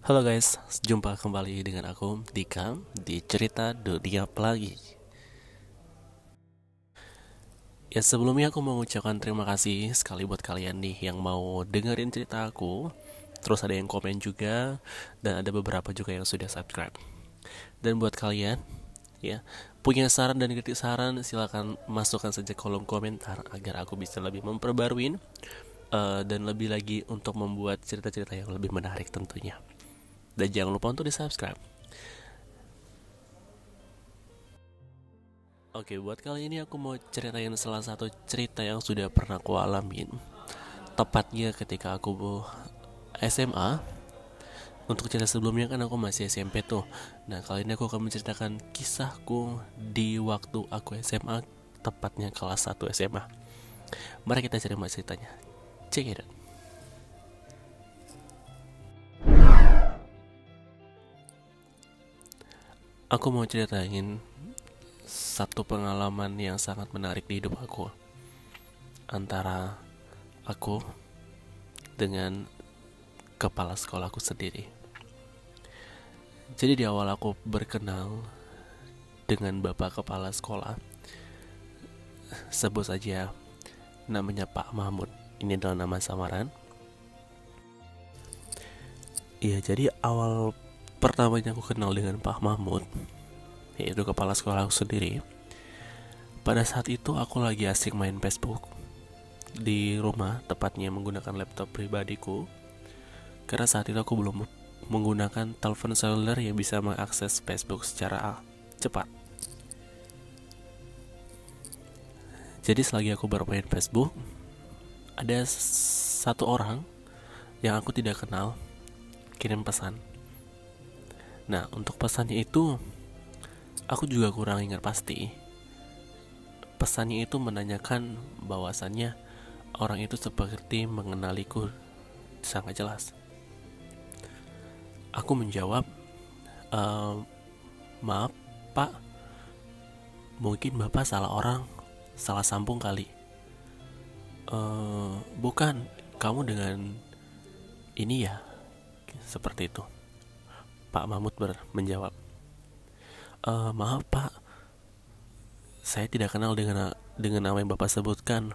Halo guys, jumpa kembali dengan aku Dika di cerita Dunia Pelagi. Ya sebelumnya aku mau mengucapkan terima kasih sekali buat kalian nih yang mau dengerin cerita aku. Terus ada yang komen juga dan ada beberapa juga yang sudah subscribe. Dan buat kalian ya punya saran dan kritik saran silakan masukkan saja kolom komentar agar aku bisa lebih memperbarui dan lebih lagi untuk membuat cerita-cerita yang lebih menarik tentunya. Dan jangan lupa untuk di subscribe. Oke, buat kali ini aku mau ceritain salah satu cerita yang sudah pernah aku alamin. Tepatnya ketika aku SMA. Untuk cerita sebelumnya kan aku masih SMP tuh. Nah, kali ini aku akan menceritakan kisahku di waktu aku SMA, tepatnya kelas 1 SMA. Mari kita cari ceritanya. Check it out. Aku mau ceritain satu pengalaman yang sangat menarik di hidup aku. Antara aku dengan kepala sekolahku sendiri. Jadi di awal aku berkenal dengan bapak kepala sekolah, sebut saja namanya Pak Mahmud. Ini adalah nama samaran. Iya, jadi awal pertamanya aku kenal dengan Pak Mahmud, yaitu kepala sekolah aku sendiri. Pada saat itu aku lagi asik main Facebook di rumah, tepatnya menggunakan laptop pribadiku. Karena saat itu aku belum menggunakan telepon seluler yang bisa mengakses Facebook secara cepat. Jadi selagi aku bermain Facebook, ada satu orang yang aku tidak kenal kirim pesan. Nah, untuk pesannya itu aku juga kurang ingat pasti. Pesannya itu menanyakan bahwasannya orang itu seperti mengenaliku sangat jelas. Aku menjawab, maaf pak, mungkin bapak salah orang, salah sambung kali. Bukan, kamu dengan ini ya, seperti itu. Pak Mahmud menjawab, maaf pak, saya tidak kenal dengan nama yang bapak sebutkan.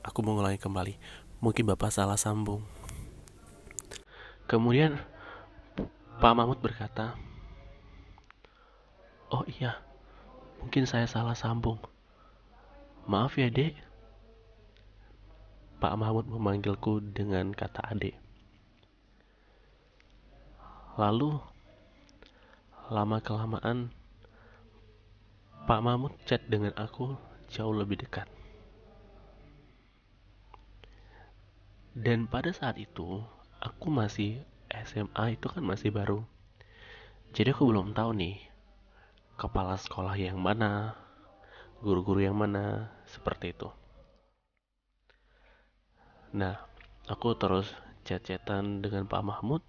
Aku mengulangi kembali, mungkin bapak salah sambung. Kemudian Pak Mahmud berkata, oh iya, mungkin saya salah sambung. Maaf ya dek. Pak Mahmud memanggilku dengan kata adek. Lalu lama-kelamaan Pak Mahmud chat dengan aku jauh lebih dekat. Dan pada saat itu aku masih SMA, itu kan masih baru. Jadi aku belum tahu nih kepala sekolah yang mana, guru-guru yang mana, seperti itu. Nah, aku terus chat-chatan dengan Pak Mahmud.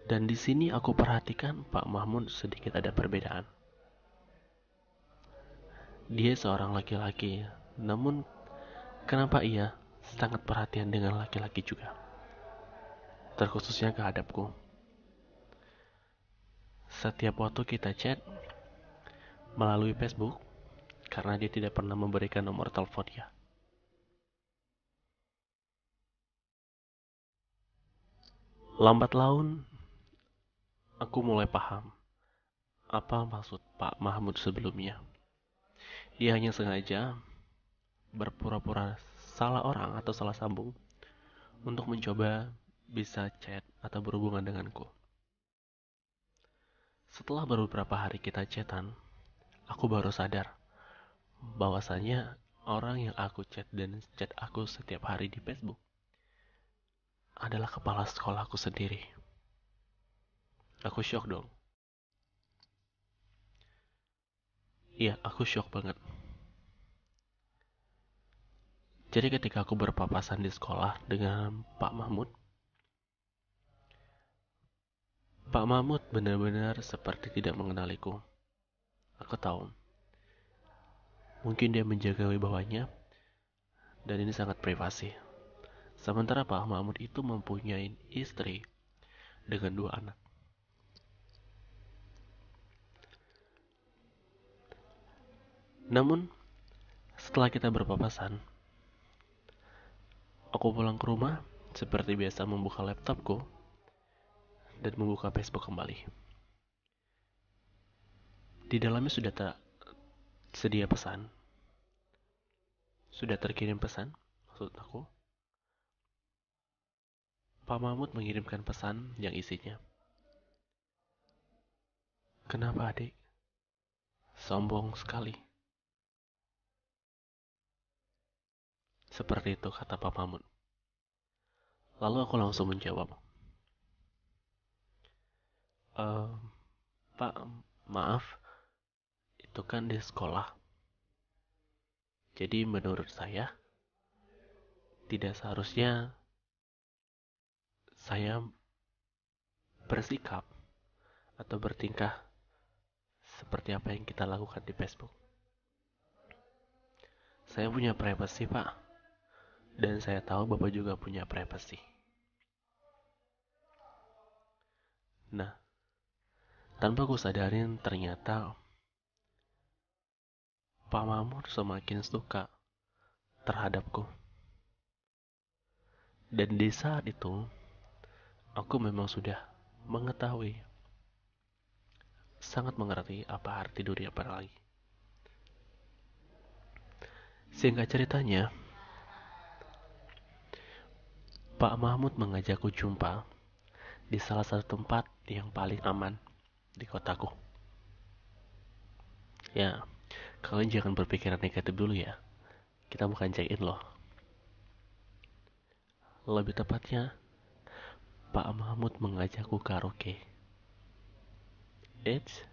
Dan di sini aku perhatikan Pak Mahmud sedikit ada perbedaan. Dia seorang laki-laki, namun kenapa ia sangat perhatian dengan laki-laki juga, terkhususnya ke hadapku. Setiap waktu kita chat melalui Facebook, karena dia tidak pernah memberikan nomor teleponnya. Lambat laun, aku mulai paham apa maksud Pak Mahmud sebelumnya. Dia hanya sengaja berpura-pura salah orang atau salah sambung untuk mencoba bisa chat atau berhubungan denganku. Setelah beberapa hari kita chatan, aku baru sadar bahwasanya orang yang aku chat dan chat aku setiap hari di Facebook adalah kepala sekolahku sendiri. Aku shock dong. Iya, aku shock banget. Jadi ketika aku berpapasan di sekolah dengan Pak Mahmud, Pak Mahmud benar-benar seperti tidak mengenaliku. Aku tahu, mungkin dia menjaga wibawanya, dan ini sangat privasi. Sementara Pak Mahmud itu mempunyai istri dengan 2 anak. Namun, setelah kita berpapasan, aku pulang ke rumah seperti biasa membuka laptopku dan membuka Facebook kembali. Di dalamnya sudah tak sedia pesan, sudah terkirim pesan, maksud aku. Pak Mahmud mengirimkan pesan yang isinya, "Kenapa adik? Sombong sekali." Seperti itu kata Pak Mahmud. Lalu aku langsung menjawab, "Eh, Pak, maaf, itu kan di sekolah. Jadi menurut saya, tidak seharusnya saya bersikap atau bertingkah seperti apa yang kita lakukan di Facebook. Saya punya privasi, Pak, dan saya tahu Bapak juga punya privasi." Nah, tanpa ku sadarin ternyata Pak Mahmud semakin suka terhadapku. Dan di saat itu, aku memang sudah mengetahui, sangat mengerti apa arti dunia apalagi. Singkat ceritanya, Pak Mahmud mengajakku jumpa di salah satu tempat yang paling aman di kotaku. Ya, kalian jangan berpikiran negatif dulu ya. Kita bukan check-in loh. Lebih tepatnya, Pak Mahmud mengajakku karaoke. Eits,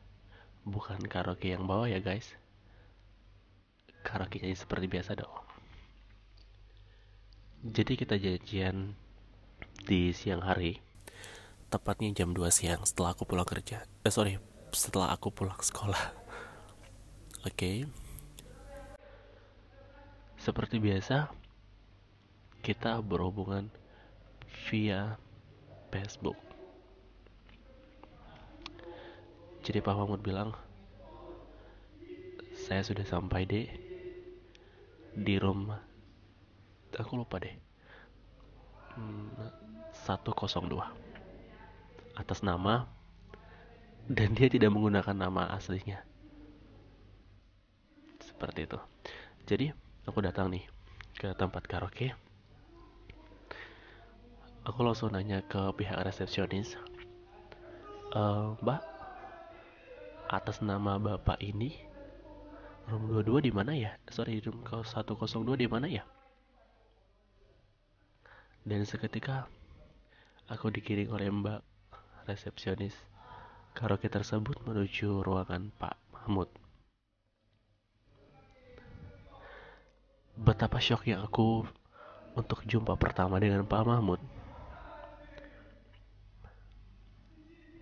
bukan karaoke yang bawah ya guys. Karaoke jadi seperti biasa dong. Jadi kita janjian di siang hari, tepatnya jam 2 siang setelah aku pulang kerja. Setelah aku pulang sekolah. Oke. Seperti biasa, kita berhubungan via Facebook. Jadi Pak Mahmud bilang, "Saya sudah sampai di rumah." Aku lupa deh. 102 atas nama, dan dia tidak menggunakan nama aslinya. Seperti itu. Jadi, aku datang nih ke tempat karaoke. Aku langsung nanya ke pihak resepsionis, "Mbak, atas nama Bapak ini room 22 di mana ya? Room 102 di mana ya?" Dan seketika aku digiring oleh Mbak resepsionis karaoke tersebut menuju ruangan Pak Mahmud. Betapa syoknya aku untuk jumpa pertama dengan Pak Mahmud.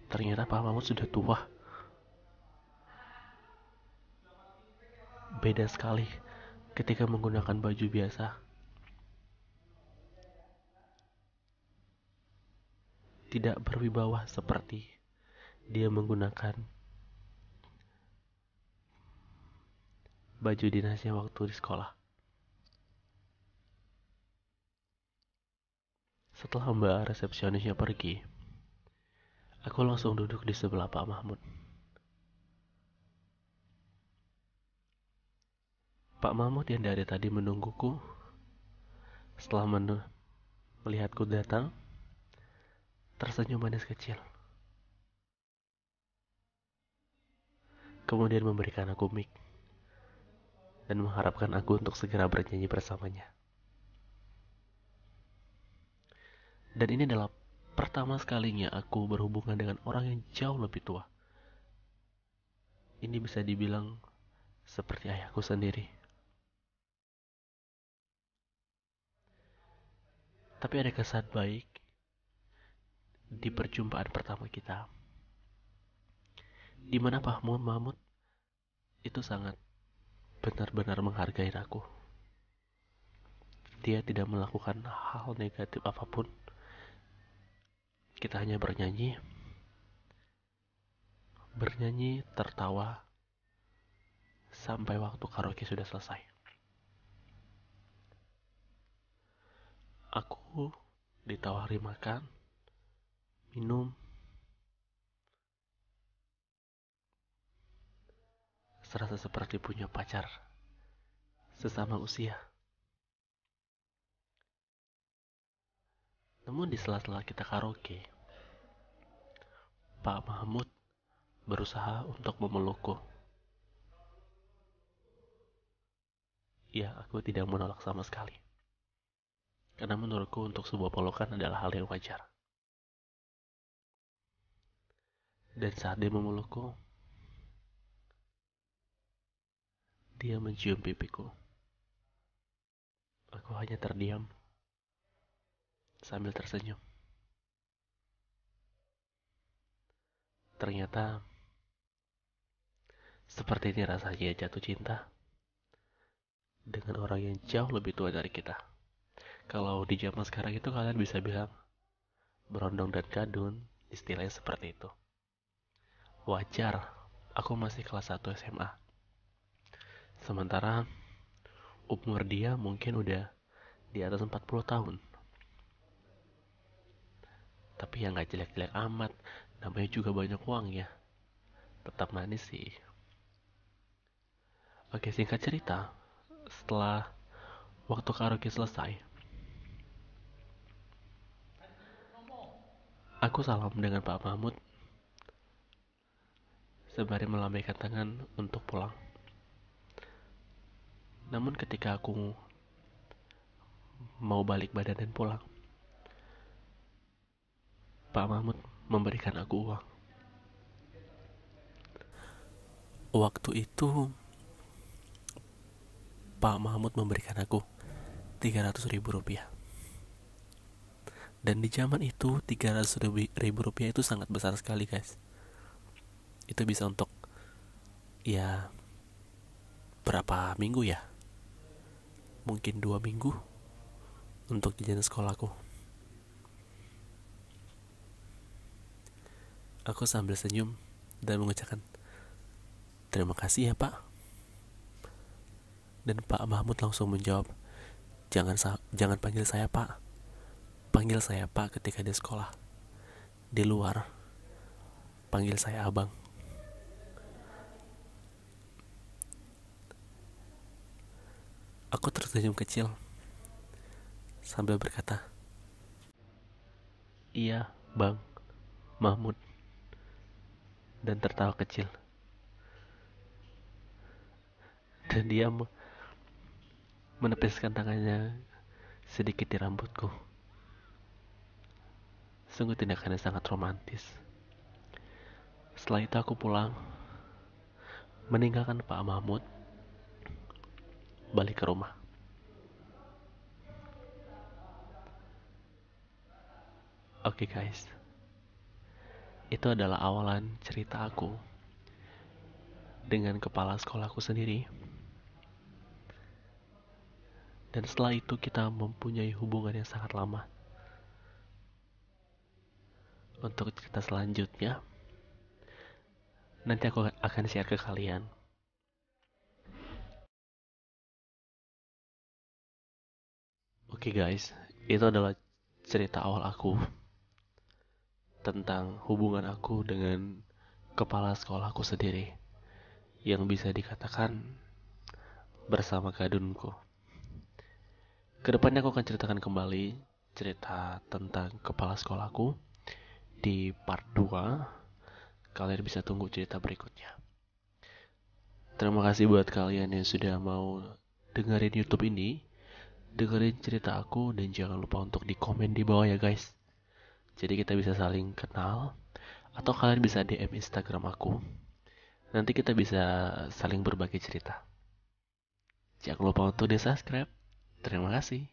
Ternyata Pak Mahmud sudah tua. Beda sekali ketika menggunakan baju biasa. Tidak berwibawa seperti dia menggunakan baju dinasnya waktu di sekolah. Setelah Mbak resepsionisnya pergi, aku langsung duduk di sebelah Pak Mahmud. Pak Mahmud yang dari tadi menungguku, setelah melihatku datang, tersenyum manis kecil. Kemudian memberikan aku mic dan mengharapkan aku untuk segera bernyanyi bersamanya. Dan ini adalah pertama sekalinya aku berhubungan dengan orang yang jauh lebih tua. Ini bisa dibilang seperti ayahku sendiri. Tapi ada kesan baik di perjumpaan pertama kita, di mana Pak Mahmud itu sangat benar-benar menghargai aku. Dia tidak melakukan hal negatif apapun. Kita hanya bernyanyi, tertawa, sampai waktu karaoke sudah selesai. Aku ditawari makan, minum, serasa seperti punya pacar sesama usia. Namun di sela-sela kita karaoke, Pak Mahmud berusaha untuk memelukku. Ya, aku tidak menolak sama sekali. Karena menurutku untuk sebuah pelukan adalah hal yang wajar. Dan saat dia memelukku, dia mencium pipiku. Aku hanya terdiam sambil tersenyum. Ternyata seperti ini rasanya jatuh cinta dengan orang yang jauh lebih tua dari kita. Kalau di zaman sekarang itu kalian bisa bilang berondong dan gadun, istilahnya seperti itu. Wajar, aku masih kelas 1 SMA. Sementara umur dia mungkin udah di atas 40 tahun. Tapi ya nggak jelek-jelek amat, namanya juga banyak uang ya. Tetap manis sih. Oke, singkat cerita, setelah waktu karaoke selesai, aku salam dengan Pak Mahmud sembari melambaikan tangan untuk pulang. Namun ketika aku mau balik badan dan pulang, Pak Mahmud memberikan aku uang. Waktu itu Pak Mahmud memberikan aku 300 ribu rupiah. Dan di zaman itu 300 ribu rupiah itu sangat besar sekali guys. Itu bisa untuk ya berapa minggu ya, mungkin 2 minggu untuk jajan sekolahku. Aku sambil senyum dan mengucapkan terima kasih ya Pak. Dan Pak Mahmud langsung menjawab, jangan panggil saya Pak, panggil saya Pak ketika di sekolah. Di luar panggil saya Abang. Aku tersenyum kecil sambil berkata, iya Bang Mahmud, dan tertawa kecil. Dan dia menepeskan tangannya sedikit di rambutku. Sungguh tindakannya sangat romantis. Setelah itu aku pulang, meninggalkan Pak Mahmud, balik ke rumah. Oke guys, itu adalah awalan cerita aku dengan kepala sekolahku sendiri. Dan setelah itu kita mempunyai hubungan yang sangat lama. Untuk cerita selanjutnya, nanti aku akan share ke kalian. Oke guys, itu adalah cerita awal aku tentang hubungan aku dengan kepala sekolahku sendiri, yang bisa dikatakan bersama gadunku. Kedepannya aku akan ceritakan kembali cerita tentang kepala sekolahku di part 2. Kalian bisa tunggu cerita berikutnya. Terima kasih buat kalian yang sudah mau dengerin YouTube ini, dengerin cerita aku, dan jangan lupa untuk di komen di bawah ya guys. Jadi kita bisa saling kenal, atau kalian bisa DM Instagram aku. Nanti kita bisa saling berbagi cerita. Jangan lupa untuk di subscribe. Terima kasih.